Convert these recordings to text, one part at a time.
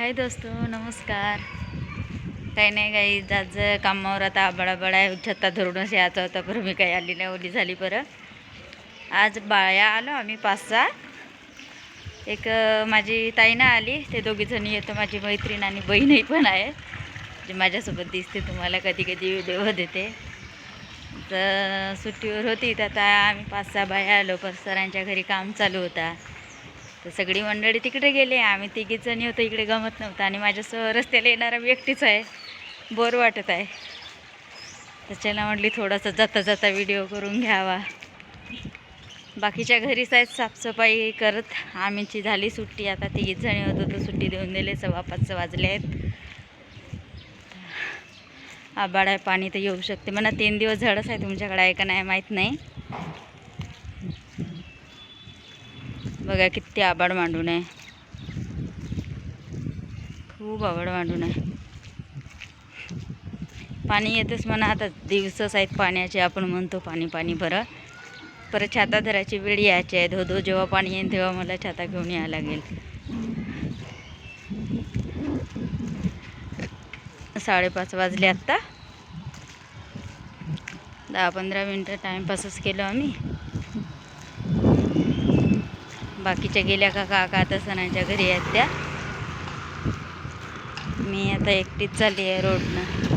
हाय दोस्तों, नमस्कार. काही नाही काही आज कामावर आता आबळाबळ आहे. छत्ता धरूनच यायचं होतं, पण मी काही आली नाही. ओली झाली बरं. आज बाया आलो आम्ही 5-6. एक माझी ताई ना आली, ते दोघीजणी येतं. माझी मैत्रीण आणि बहीणही पण आहे, जी माझ्यासोबत दिसते तुम्हाला कधी कधी व्हिडिओ देते. तर सुट्टीवर होती तर आता आम्ही 5-6 बाया आलो. पण सरांच्या घरी काम चालू होता, तर सगळी मंडळी तिकडे गेले. आम्ही तिघीच जणी होतो. इकडे गमत नव्हतं आणि माझ्या रस्त्याला येणारा मी एकटीच आहे. बोर वाटत आहे. त्याच्याला म्हटली थोडासा जाता जाता व्हिडिओ करून घ्यावा. बाकीच्या घरीच आहेत साफसफाई करत. आमची झाली सुट्टी, आता तिघीच जणी होतो तर सुट्टी देऊन दिले. 5:15 वाजले आहेत. आबाळ आहे, पाणी तर येऊ शकते म्हणा. 3 दिवस झाडच आहे. तुमच्याकडे आहे का नाही माहीत नाही. बघा किती आबाळ मांडून आहे. खूप आबाळ मांडून आहे. पाणी येतेच म्हणा. आता दिवसच आहेत पाण्याचे. आपण म्हणतो पाणी पाणी भरा. परत छाता धरायची वेळ यायची आहे. धो जेव्हा पाणी येईल तेव्हा मला छाता घेऊन यावं लागेल. 5:30 वाजले आत्ता. 10-15 मिनटं टाईमपासच केलं आम्ही. बाकीच्या गेल्या काका आता सणांच्या घरी आहेत त्या. मी आता एकटीच चालली आहे रोडनं.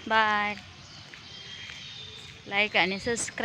बाय. लाईक आणि सबस्क्राईब.